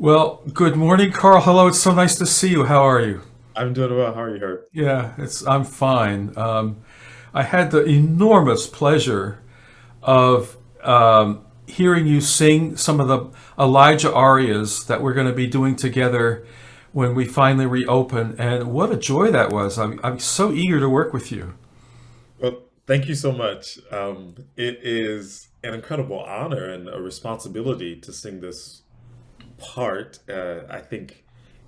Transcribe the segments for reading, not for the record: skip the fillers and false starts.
Well, good morning, Carl. Hello, it's so nice to see you. How are you? I'm doing well. How are you, Herb? Yeah, I'm fine. I had the enormous pleasure of hearing you sing some of the Elijah arias that we're going to be doing together when we finally reopen. And what a joy that was. I'm so eager to work with you. Well, thank you so much. It is an incredible honor and a responsibility to sing this part. I think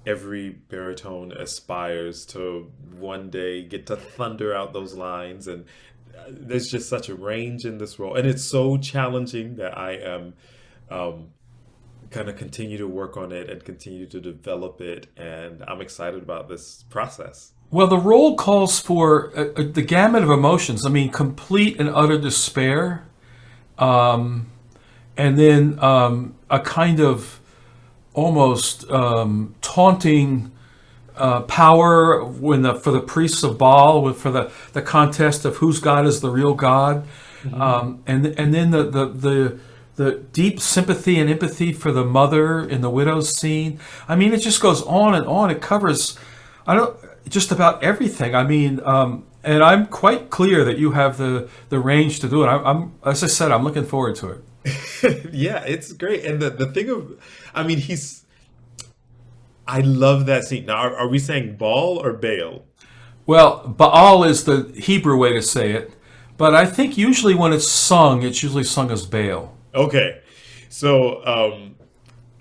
every baritone aspires to one day get to thunder out those lines, and there's just such a range in this role, and it's so challenging that I am um, kind of continue to work on it and continue to develop it, and I'm excited about this process. Well, the role calls for the gamut of emotions. I mean, complete and utter despair, and then a kind of almost taunting power when for the priests of Baal for the contest of whose God is the real God, and then the deep sympathy and empathy for the mother in the widow's scene. I mean, it just goes on and on. It covers I don't just about everything. I mean. And I'm quite clear that you have the range to do it. As I said, I'm looking forward to it. Yeah, it's great. And the thing of, I mean, I love that scene. Now, are we saying Baal or Baal? Well, Baal is the Hebrew way to say it, but I think usually when it's usually sung as Baal. Okay. So,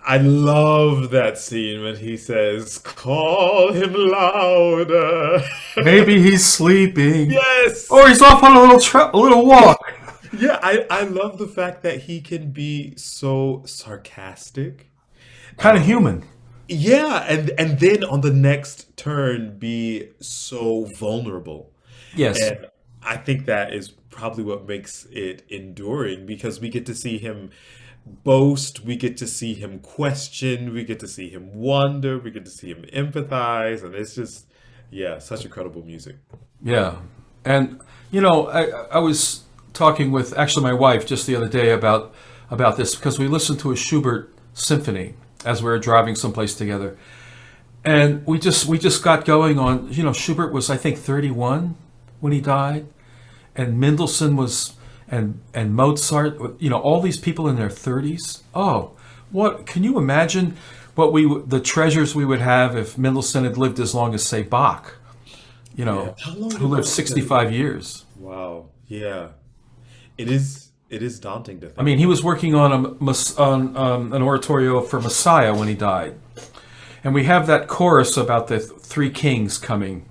I love that scene when he says, "Call him louder." Maybe he's sleeping, Yes. or he's off on a little walk. Yeah, I love the fact that he can be so sarcastic. Kind of human. Yeah, and then on the next turn be so vulnerable. Yes. And I think that is probably what makes it enduring because we get to see him boast, we get to see him question, we get to see him wonder, we get to see him empathize, and it's just, yeah, such incredible music. Yeah. And I was talking with actually my wife just the other day about this because we listened to a Schubert symphony as we were driving someplace together. And we just got going on, Schubert was I think 31 when he died, and Mendelssohn was and Mozart, all these people in their 30s. Oh, what can you imagine the treasures we would have if Mendelssohn had lived as long as say Bach, Yeah. How long who did lived Bach live? 65 years. Wow. Yeah. It is daunting to I mean, think. he was working on an oratorio for Messiah when he died. And we have that chorus about the three kings coming,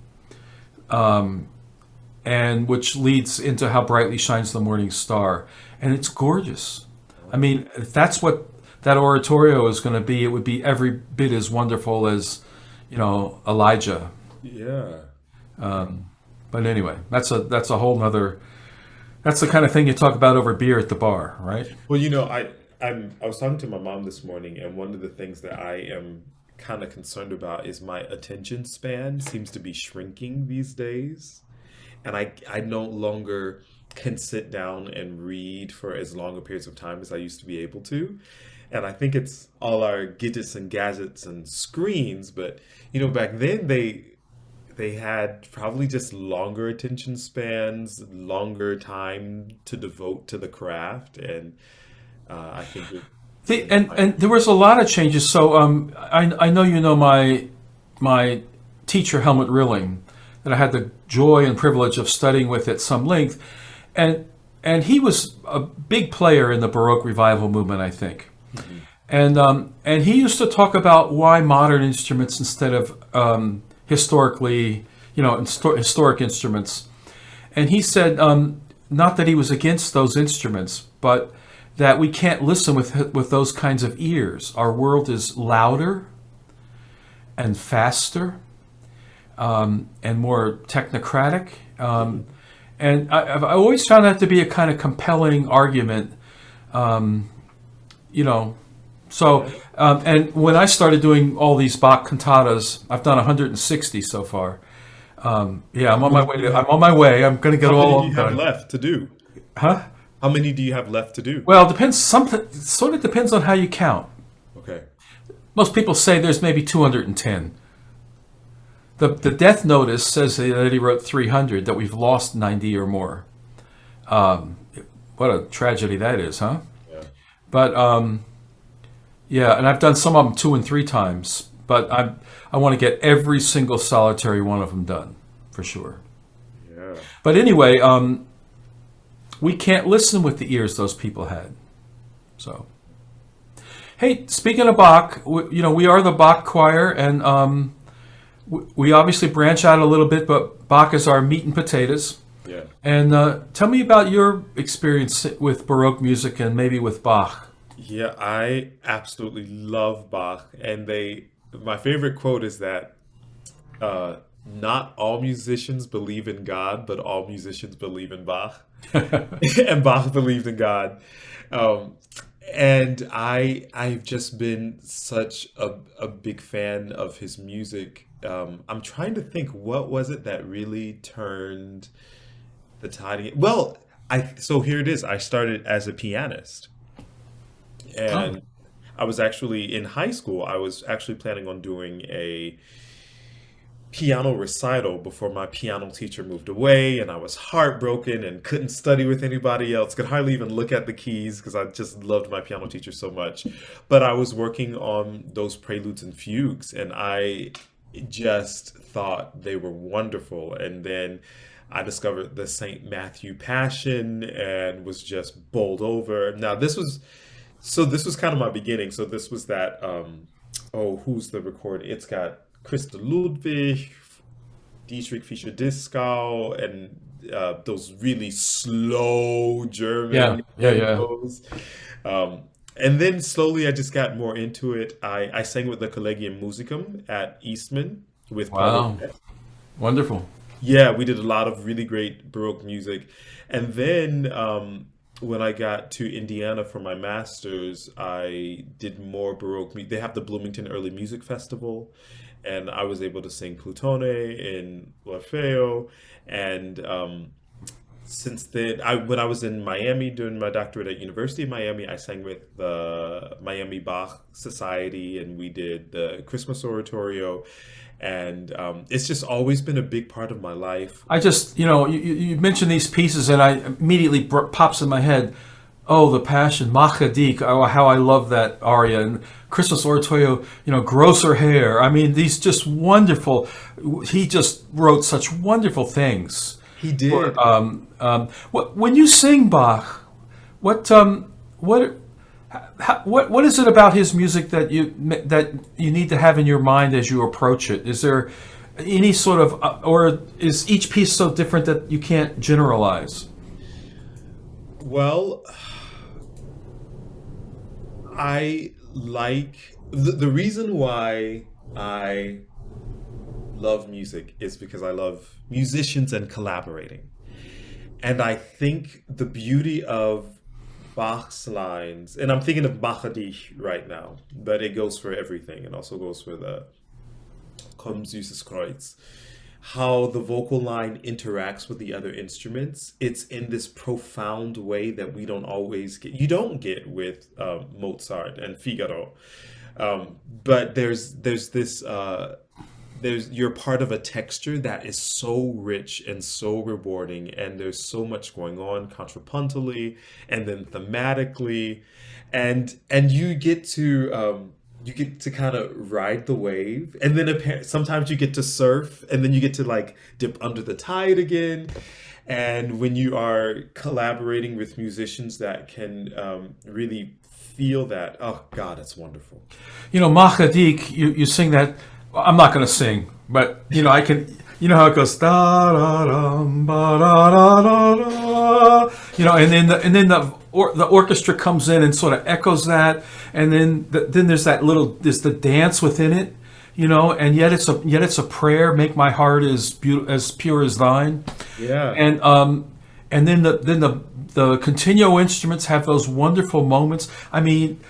and which leads into how brightly shines the morning star. And it's gorgeous. I mean, if that's what that oratorio is going to be, it would be every bit as wonderful as, Elijah. Yeah. But anyway, that's the kind of thing you talk about over beer at the bar, right? Well, I was talking to my mom this morning, and one of the things that I am kind of concerned about is my attention span seems to be shrinking these days, and I no longer can sit down and read for as long a periods of time as I used to be able to. And I think it's all our gadgets and gadgets and screens, but back then they had probably just longer attention spans, longer time to devote to the craft, and I think The, and there was a lot of changes. So I know my teacher Helmut Rilling that I had the joy and privilege of studying with at some length, and he was a big player in the Baroque revival movement, I think. And he used to talk about why modern instruments instead of historically, historic instruments. And he said, not that he was against those instruments, but that we can't listen with those kinds of ears. Our world is louder and faster, and more technocratic. And I've always found that to be a kind of compelling argument, you know. So, and when I started doing all these Bach cantatas, I've done 160 so far. Yeah, I'm on my way. I'm on my way. I'm going to get how many all do of you them have done. left to do? Huh? How many do you have left to do? Well, it depends. Something sort of depends on how you count. Okay. Most people say there's maybe 210. The death notice says that he wrote 300, that we've lost 90 or more. What a tragedy that is, huh? Yeah. But yeah, and I've done some of them 2 and 3 times, but I want to get every single solitary one of them done, for sure. Yeah. But anyway, we can't listen with the ears those people had. So, hey, speaking of Bach, we are the Bach choir, and we obviously branch out a little bit, but Bach is our meat and potatoes. Yeah. And tell me about your experience with Baroque music and maybe with Bach. Yeah, I absolutely love Bach, and my favorite quote is that not all musicians believe in God, but all musicians believe in Bach. And Bach believed in God. And I've just been such a big fan of his music. I'm trying to think, what was it that really turned the tide? Well, so here it is. I started as a pianist, and I was actually in high school. I was actually planning on doing a piano recital before my piano teacher moved away, and I was heartbroken and couldn't study with anybody else, could hardly even look at the keys because I just loved my piano teacher so much. But I was working on those preludes and fugues, and I just thought they were wonderful. And then I discovered the St. Matthew Passion and was just bowled over. Now this was kind of my beginning. So this was that who's the record? It's got Christa Ludwig, Dietrich Fischer-Dieskau, and those really slow German tempos. And then slowly I just got more into it. I sang with the Collegium Musicum at Eastman with Paulo. Wow. Wonderful. Yeah, we did a lot of really great Baroque music. And then when I got to Indiana for my master's, I did more Baroque music. They have the Bloomington Early Music Festival, and I was able to sing Plutone in L'Orfeo. And since then, when I was in Miami doing my doctorate at University of Miami, I sang with the Miami Bach Society, and we did the Christmas Oratorio. And it's just always been a big part of my life. I just, you mentioned these pieces, and I immediately pops in my head, oh, the Passion, Machadik, oh, how I love that aria, and Christmas Oratorio, Grosser Hair. I mean, these just wonderful, he just wrote such wonderful things. He did. When you sing Bach, what is it about his music that you need to have in your mind as you approach it? Is there any sort of, or is each piece so different that you can't generalize? Well, I like the reason why I love music is because I love musicians and collaborating. And I think the beauty of Bach's lines, and I'm thinking of Bachadich right now, but it goes for everything. It also goes for the Komm süßes Kreuz. How the vocal line interacts with the other instruments. It's in this profound way that we don't always get. You don't get with Mozart and Figaro. But there's this. You're part of a texture that is so rich and so rewarding, and there's so much going on contrapuntally and then thematically, and you get to kind of ride the wave, and then sometimes you get to surf, and then you get to like dip under the tide again. And when you are collaborating with musicians that can really feel that, oh God, it's wonderful. Machadik, you sing that. I'm not going to sing, but I can. You know how it goes, da da dum, ba da da da da. And then the orchestra comes in and sort of echoes that, and then there's the dance within it, and yet it's a prayer. Make my heart as pure as thine. Yeah. And then the continuo instruments have those wonderful moments. I mean,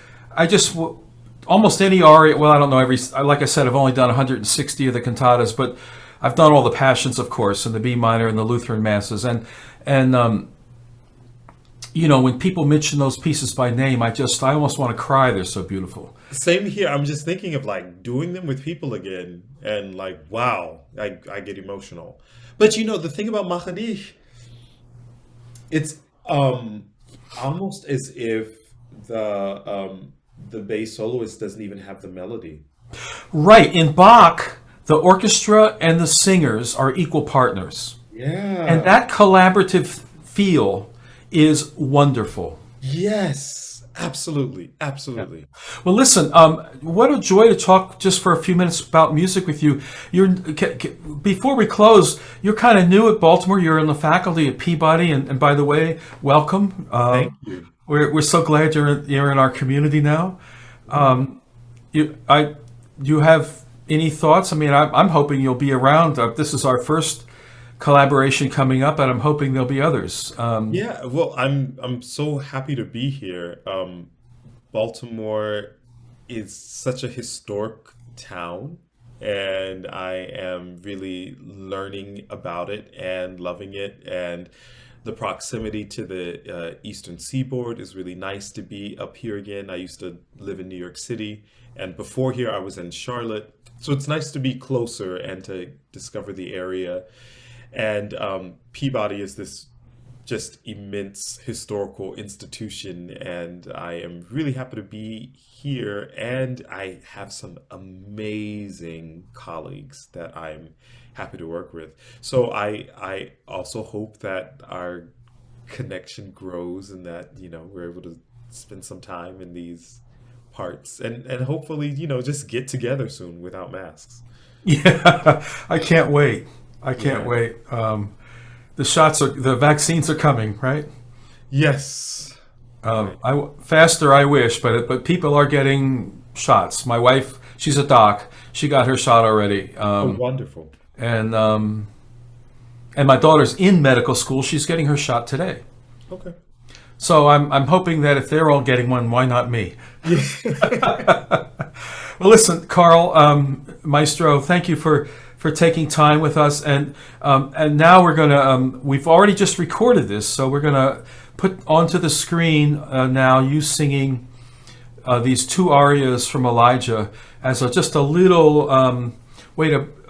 almost any aria. Well, I don't know like I said, I've only done 160 of the cantatas, but I've done all the passions, of course, and the B minor and the Lutheran masses, and when people mention those pieces by name, I almost want to cry. They're so beautiful. Same here. I'm just thinking of like doing them with people again, and like, wow, I get emotional. But the thing about Mahadi, it's almost as if the bass soloist doesn't even have the melody. Right. In Bach, the orchestra and the singers are equal partners. And Yeah. that collaborative feel is wonderful. Yes. Absolutely. Yeah. Absolutely. Well, listen, what a joy to talk just for a few minutes about music with you. Before we close, you're kind of new at Baltimore. You're in the faculty at Peabody, and by the way, welcome. Thank you. We're so glad you're in our community now. You I Do you have any thoughts? I mean, I'm hoping you'll be around. This is our first collaboration coming up, and I'm hoping there'll be others. Yeah, well, I'm so happy to be here. Baltimore is such a historic town, and I am really learning about it and loving it. And the proximity to the Eastern Seaboard is really nice to be up here again. I used to live in New York City, and before here, I was in Charlotte. So it's nice to be closer and to discover the area. And Peabody is this just immense historical institution, and I am really happy to be here. And I have some amazing colleagues that I'm happy to work with. So I also hope that our connection grows and that we're able to spend some time in these parts and hopefully just get together soon without masks. Yeah, I can't wait. I can't Yeah. wait. The vaccines are coming, right? Yes. Right. Faster, I wish, but people are getting shots. My wife, she's a doc. She got her shot already, Oh, wonderful. and um, and my daughter's in medical school. She's getting her shot today. Okay. So I'm hoping that if they're all getting one, why not me? Well, listen, Carl, Maestro, thank you for taking time with us, and now we've already just recorded this, so we're gonna put onto the screen now you singing these two arias from Elijah as just a little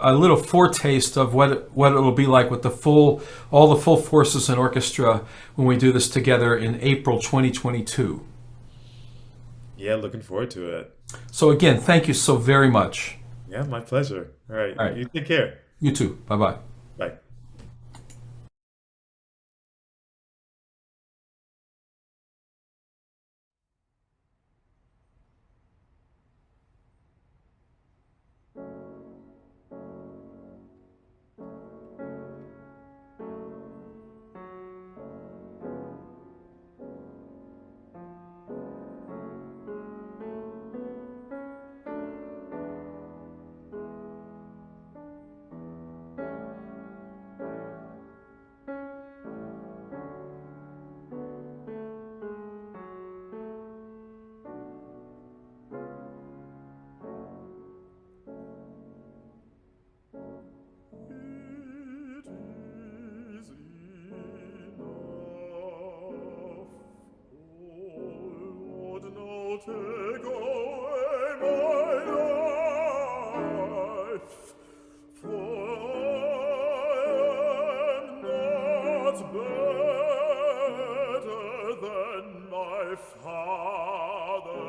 a little foretaste of what it'll be like with all the full forces and orchestra when we do this together in April 2022. Yeah, looking forward to it. So again, thank you so very much. Yeah, my pleasure. All right. All right, You take care. you too. Bye bye. Bye. It is enough, oh Lord, now take away my life, for I am not better than my fathers.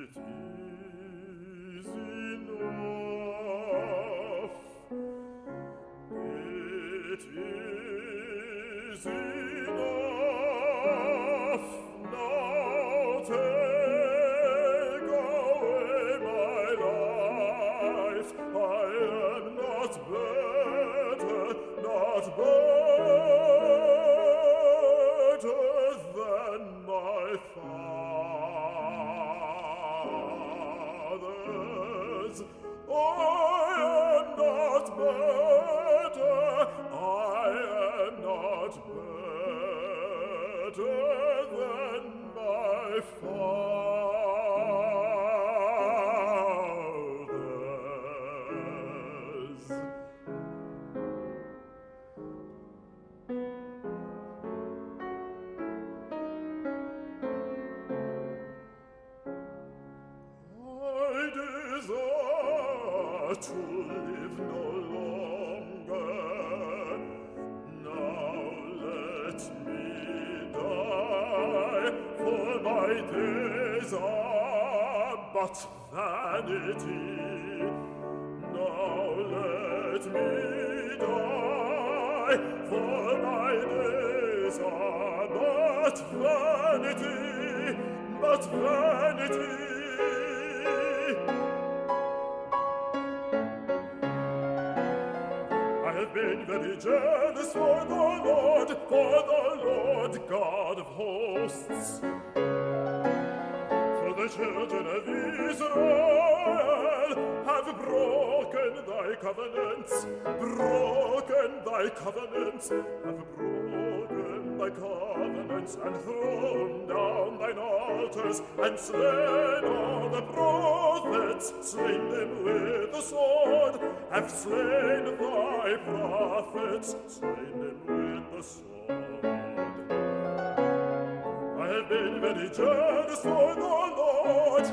It is enough. It is enough now. to live no longer. Now let me die, for my days are but vanity. Now let me die, for my days are but vanity, but vanity. I have been very jealous for the Lord God of hosts. For the children of Israel have broken thy covenants, have broken thy covenants, and thrown down thine altars, and slain all the prophets, slain them with the sword, have slain thy prophets, slain them with the sword. I have been very jealous for the Lord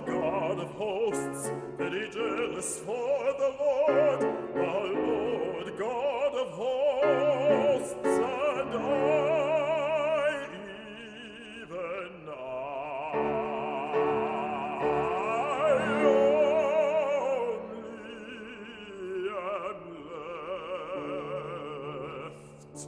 God of hosts, very jealous for the Lord God of hosts, and even I only am left,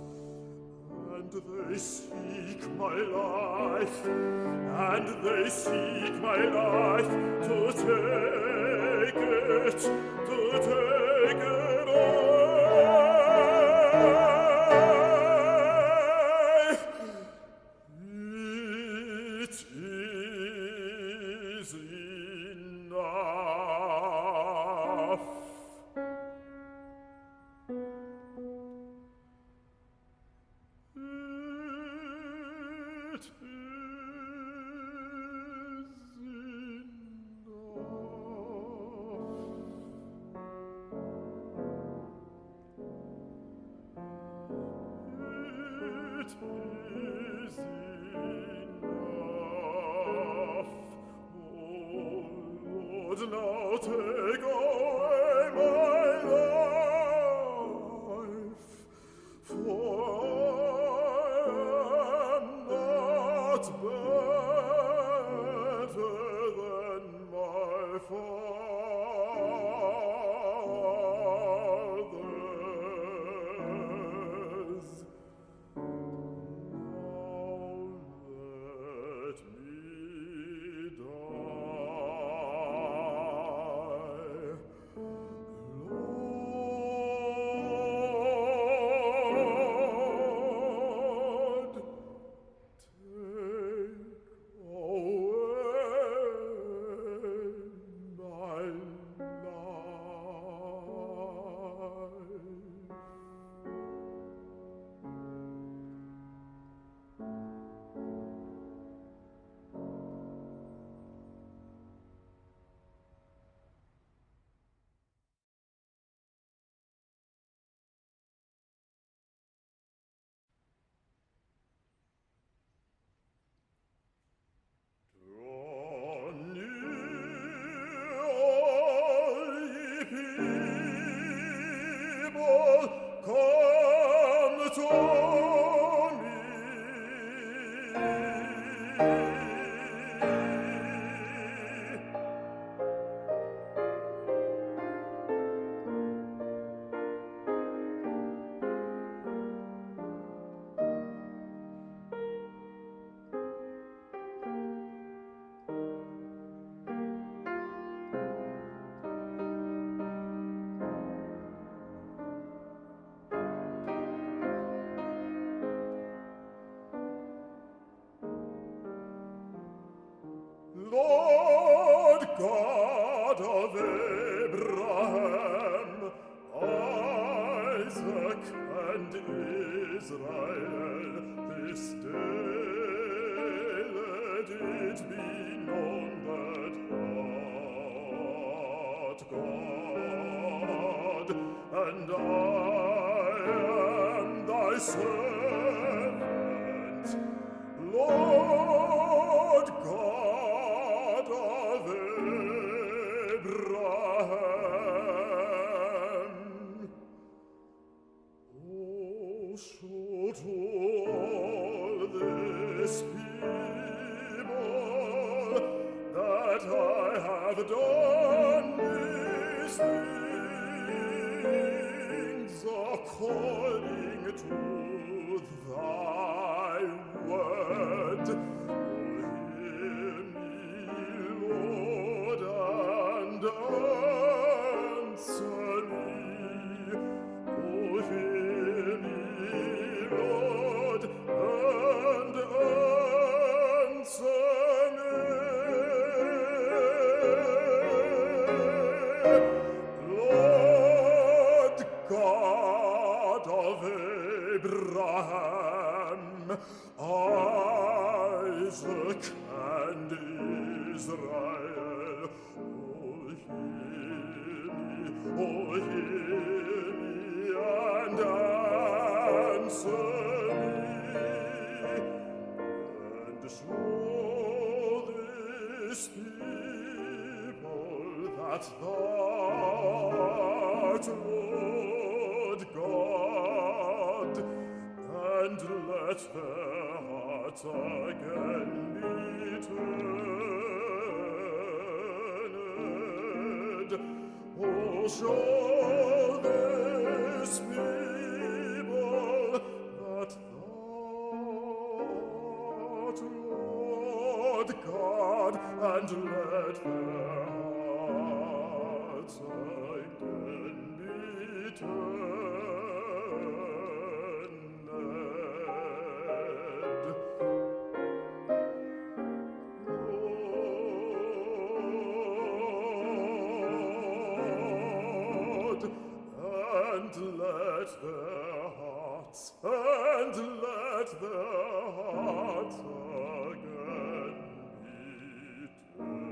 and they seek my life, and they seek my life to take it away. It is enough. It is enough. Oh Lord, now take away my life, for I am not better than my fathers. Let me die. Lord, take away my life. Draw near, all ye people, come to me. Lord God of Abraham, Isaac, and Israel, this day let it be known that God, and I am thy servant, Lord God of this people that I have done these things according to thy word. Hear me, Lord, and answer me. Hear me, Lord, and answer me. Lord God of Abraham, Isaac, and Israel, hear me, and answer me, and show this people that thou art Lord God, and let their hearts again be turned. Oh, show this people that thou art Lord God, and let their hearts again be turned. Lord, and let their hearts, and let their hearts again be turned.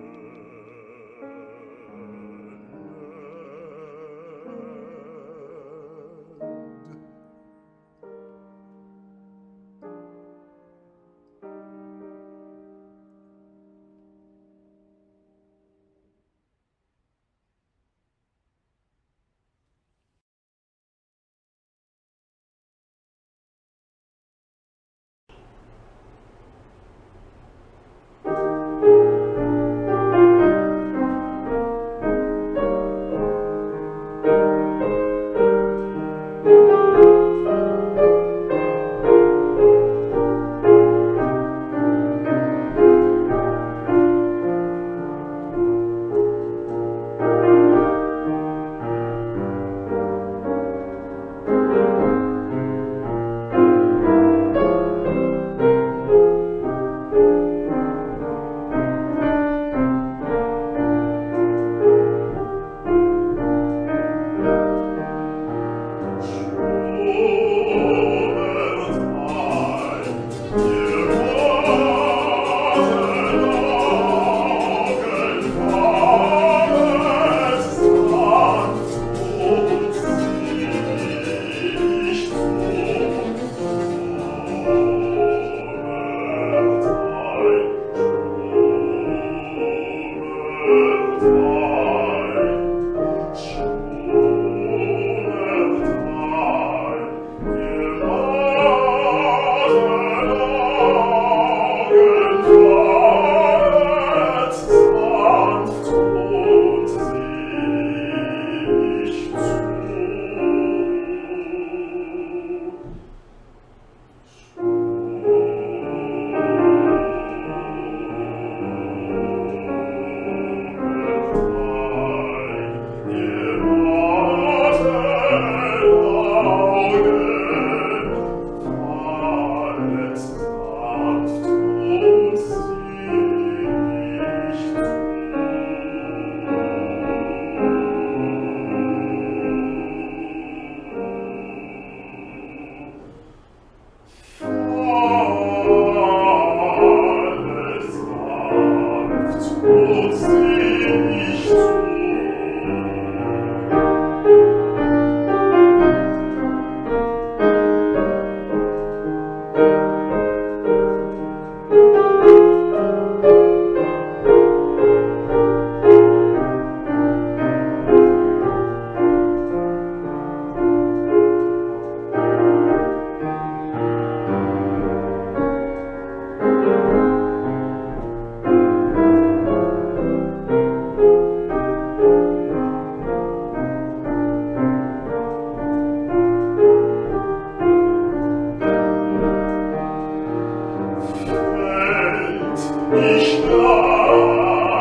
Ich bleibe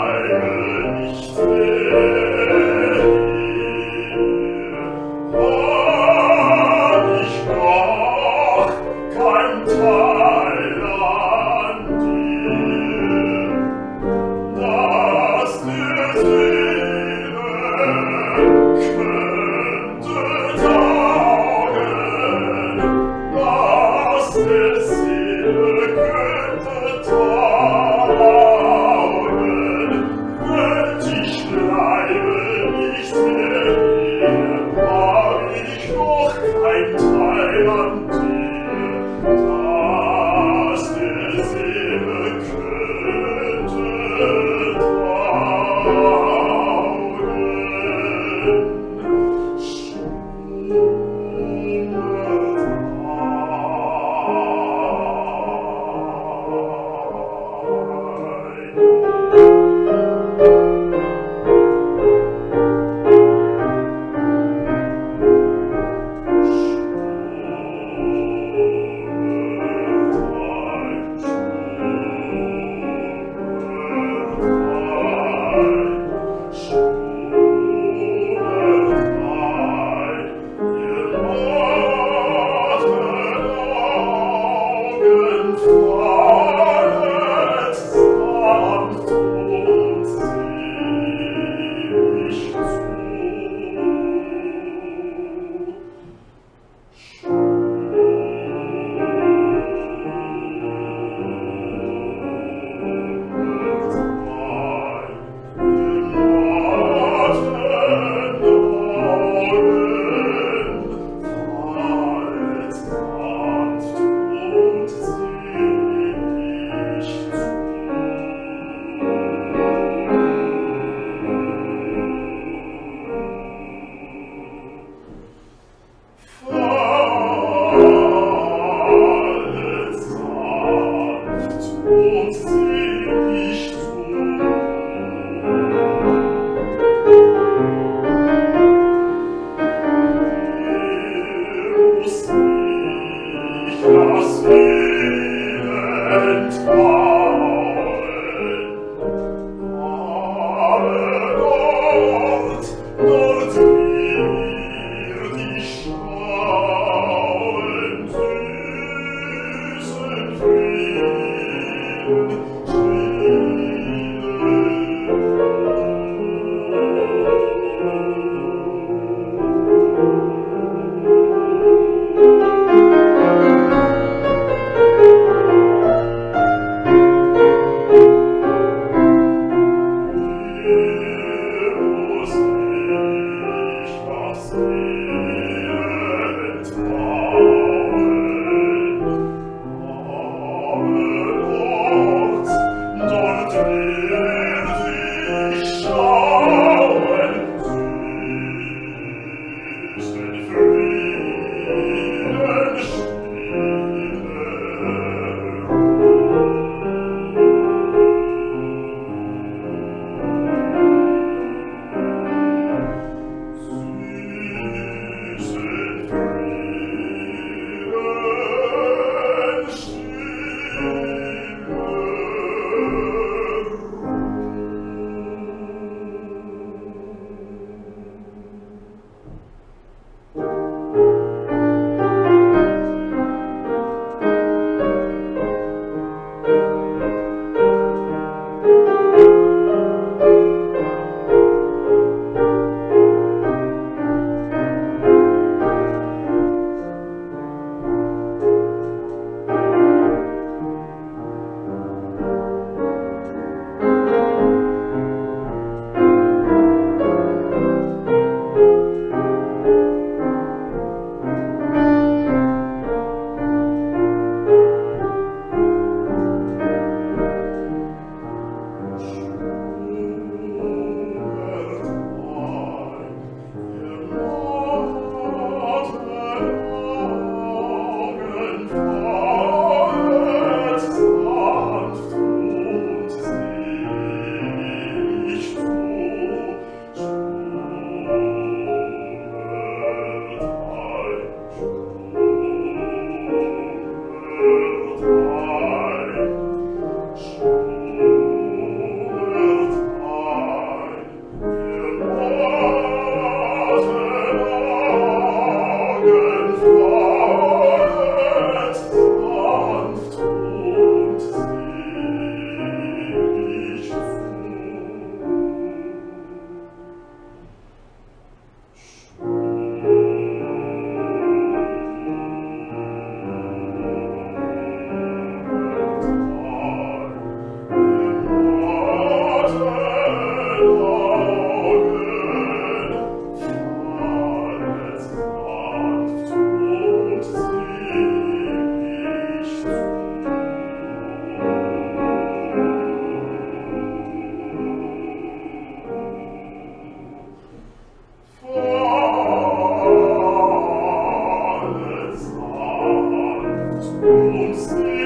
nicht mehr hier. Hab ich doch kein Teil an dir, dass der Seele könnte taugen, dass der Seele könnte taugen, wenn ich bleibe nicht mehr hier, hab ich doch kein Teil an dir, dass der Seele könnte und sing